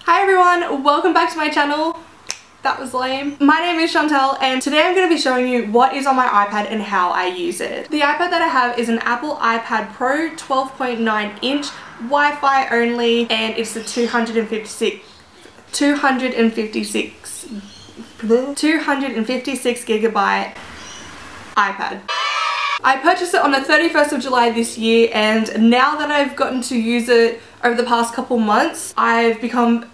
Hi everyone, welcome back to my channel. That was lame. My name is Chantel and today I'm going to be showing you what is on my iPad and how I use it. The iPad that I have is an Apple iPad Pro 12.9 inch, Wi-Fi only, and it's the 256 gigabyte iPad. I purchased it on the 31st of July this year, and now that I've gotten to use it over the past couple months, I've become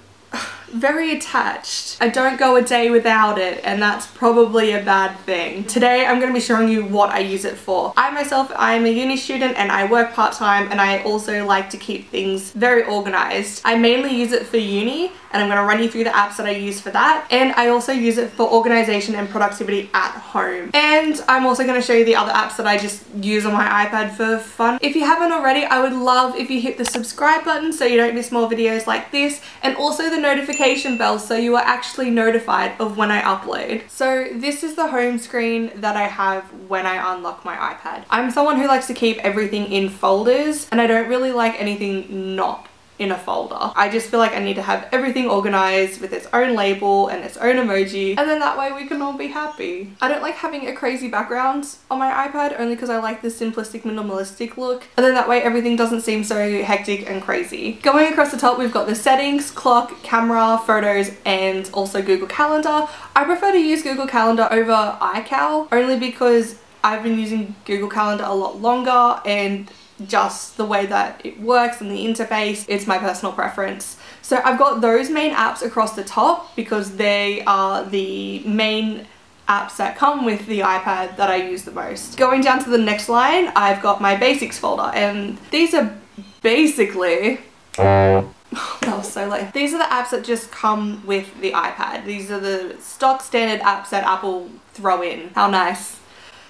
very attached. I don't go a day without it, and that's probably a bad thing. Today I'm going to be showing you what I use it for. I myself, I'm a uni student and I work part-time, and I also like to keep things very organized. I mainly use it for uni, and I'm going to run you through the apps that I use for that, and I also use it for organization and productivity at home. And I'm also going to show you the other apps that I just use on my iPad for fun. If you haven't already, I would love if you hit the subscribe button so you don't miss more videos like this, and also the notification bell so you are actually notified of when I upload. So this is the home screen that I have when I unlock my iPad. I'm someone who likes to keep everything in folders, and I don't really like anything not in a folder. I just feel like I need to have everything organized with its own label and its own emoji, and then that way we can all be happy. I don't like having a crazy background on my iPad, only because I like the simplistic minimalistic look, and then that way everything doesn't seem so hectic and crazy. Going across the top, we've got the settings, clock, camera, photos, and also Google Calendar. I prefer to use Google Calendar over iCal, only because I've been using Google Calendar a lot longer, and just the way that it works and the interface, it's my personal preference. So I've got those main apps across the top because they are the main apps that come with the iPad that I use the most. Going down to the next line, I've got my basics folder, and these are basically that was so late. These are the apps that just come with the iPad. These are the stock standard apps that Apple throw in. How nice.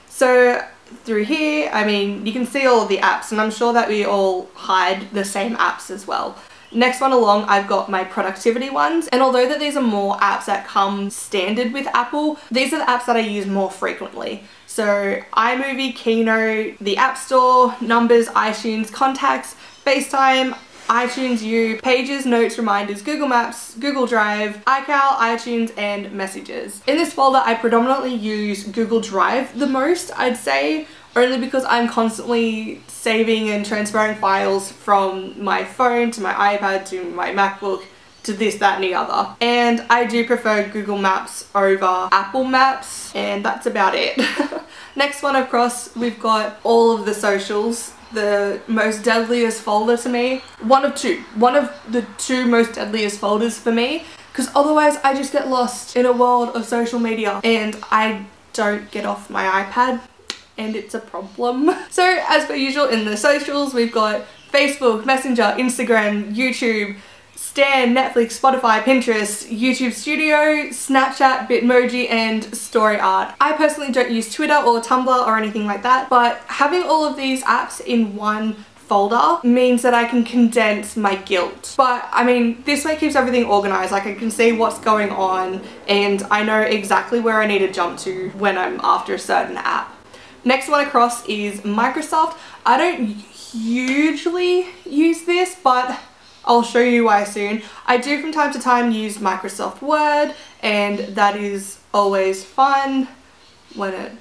So through here, I mean, you can see all of the apps, and I'm sure that we all hide the same apps as well. Next one along, I've got my productivity ones, and although that these are more apps that come standard with Apple, these are the apps that I use more frequently. So iMovie, Keynote, the App Store, Numbers, iTunes, Contacts, FaceTime, iTunes U, Pages, Notes, Reminders, Google Maps, Google Drive, iCal, iTunes, and Messages. In this folder, I predominantly use Google Drive the most, I'd say, only because I'm constantly saving and transferring files from my phone to my iPad to my MacBook to this, that, and the other. And I do prefer Google Maps over Apple Maps, and that's about it. Next one across, we've got all of the socials. The most deadliest folder to me. One of the two most deadliest folders for me, because otherwise I just get lost in a world of social media and I don't get off my iPad, and it's a problem. So as per usual, in the socials, we've got Facebook, Messenger, Instagram, YouTube, Stan, Netflix, Spotify, Pinterest, YouTube Studio, Snapchat, Bitmoji, and Story Art. I personally don't use Twitter or Tumblr or anything like that, but having all of these apps in one folder means that I can condense my guilt. But I mean, this way keeps everything organized. Like, I can see what's going on and I know exactly where I need to jump to when I'm after a certain app. Next one across is Microsoft. I don't hugely use this, but I'll show you why soon. I do from time to time use Microsoft Word, and that is always fun when it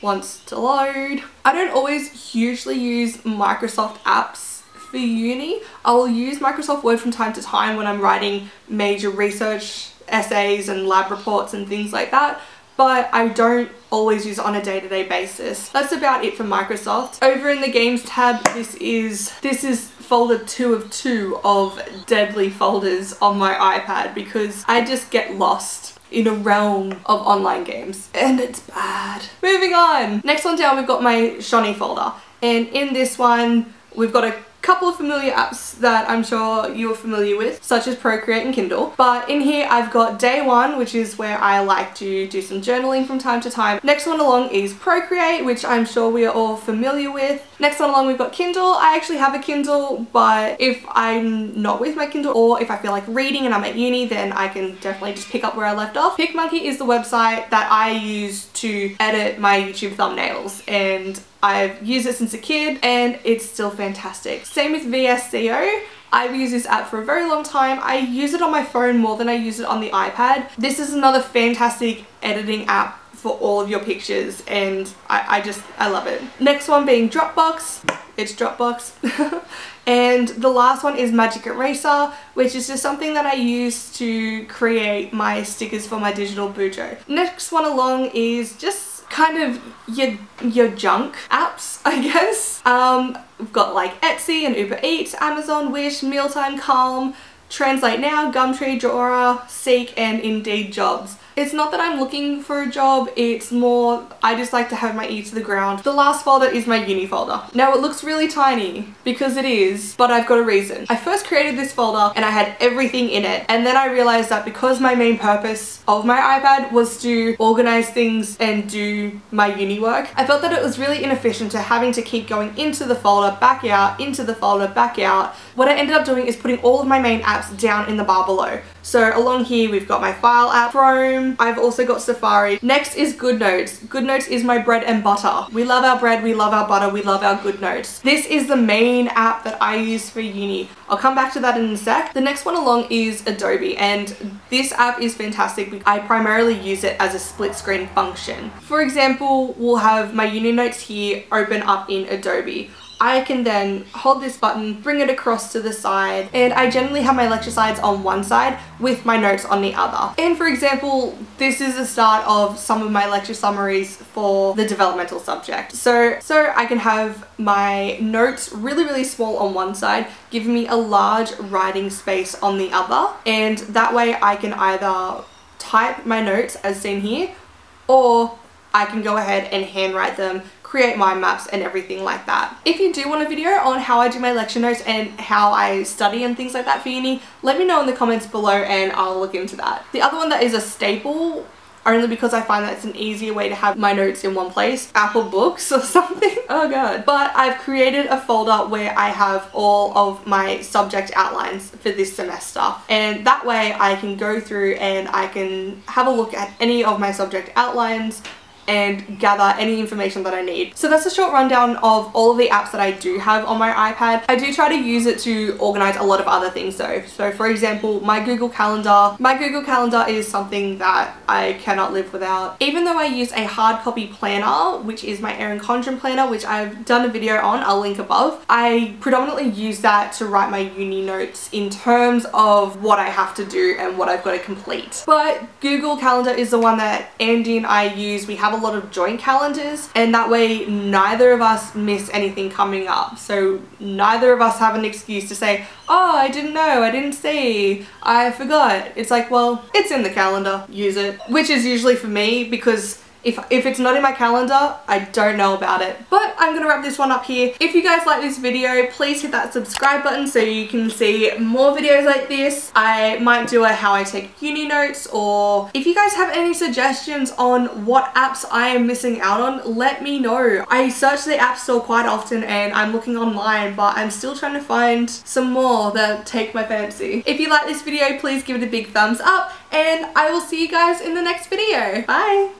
wants to load. I don't always hugely use Microsoft apps for uni. I will use Microsoft Word from time to time when I'm writing major research essays and lab reports and things like that, but I don't always use it on a day-to-day basis. That's about it for Microsoft. Over in the games tab, this is folder 2 of 2 of deadly folders on my iPad, because I just get lost in a realm of online games and it's bad. Moving on. Next one down, we've got my Shonny folder, and in this one we've got a couple of familiar apps that I'm sure you're familiar with, such as Procreate and Kindle. But in here I've got Day One, which is where I like to do some journaling from time to time. Next one along is Procreate, which I'm sure we are all familiar with. Next one along, we've got Kindle. I actually have a Kindle, but if I'm not with my Kindle, or if I feel like reading and I'm at uni, then I can definitely just pick up where I left off. Picmonkey is the website that I use to edit my YouTube thumbnails, and I've used it since a kid and it's still fantastic. Same with VSCO. I've used this app for a very long time. I use it on my phone more than I use it on the iPad. This is another fantastic editing app for all of your pictures, and I love it. Next one being Dropbox. It's Dropbox. And the last one is Magic Eraser, which is just something that I use to create my stickers for my digital bujo. Next one along is just kind of your junk apps, I guess. We've got like Etsy and Uber Eats, Amazon, Wish, Mealtime, Calm, Translate Now, Gumtree, Drawer, Seek, and Indeed Jobs. It's not that I'm looking for a job, it's more I just like to have my ear to the ground. The last folder is my uni folder. Now it looks really tiny, because it is, but I've got a reason. I first created this folder and I had everything in it, and then I realized that because my main purpose of my iPad was to organize things and do my uni work, I felt that it was really inefficient to having to keep going into the folder, back out, into the folder, back out. What I ended up doing is putting all of my main apps down in the bar below. So along here we've got my file app, Chrome, I've also got Safari. Next is GoodNotes. GoodNotes is my bread and butter. We love our bread, we love our butter, we love our GoodNotes. This is the main app that I use for uni. I'll come back to that in a sec. The next one along is Adobe, and this app is fantastic because I primarily use it as a split screen function. For example, we'll have my uni notes here open up in Adobe. I can then hold this button, bring it across to the side, and I generally have my lecture slides on one side with my notes on the other. And for example, this is the start of some of my lecture summaries for the developmental subject. So I can have my notes really small on one side, giving me a large writing space on the other, and that way I can either type my notes as seen here, or I can go ahead and handwrite them, create mind maps and everything like that. If you do want a video on how I do my lecture notes and how I study and things like that for uni, let me know in the comments below and I'll look into that. The other one that is a staple, only because I find that it's an easier way to have my notes in one place, Apple Books or something. Oh god. But I've created a folder where I have all of my subject outlines for this semester, and that way I can go through and I can have a look at any of my subject outlines and gather any information that I need. So that's a short rundown of all of the apps that I do have on my iPad. I do try to use it to organize a lot of other things though. So for example, my Google Calendar. My Google Calendar is something that I cannot live without. Even though I use a hard copy planner, which is my Erin Condren planner, which I've done a video on, I'll link above, I predominantly use that to write my uni notes in terms of what I have to do and what I've got to complete. But Google Calendar is the one that Andy and I use. We have a lot of joint calendars, and that way neither of us miss anything coming up. So neither of us have an excuse to say, oh, I didn't know, I didn't see, I forgot. It's like, well, it's in the calendar, use it. Which is usually for me, because if it's not in my calendar, I don't know about it. But I'm gonna wrap this one up here. If you guys like this video, please hit that subscribe button so you can see more videos like this. I might do a how I take uni notes, or if you guys have any suggestions on what apps I am missing out on, let me know. I search the app store quite often and I'm looking online, but I'm still trying to find some more that take my fancy. If you like this video, please give it a big thumbs up, and I will see you guys in the next video. Bye!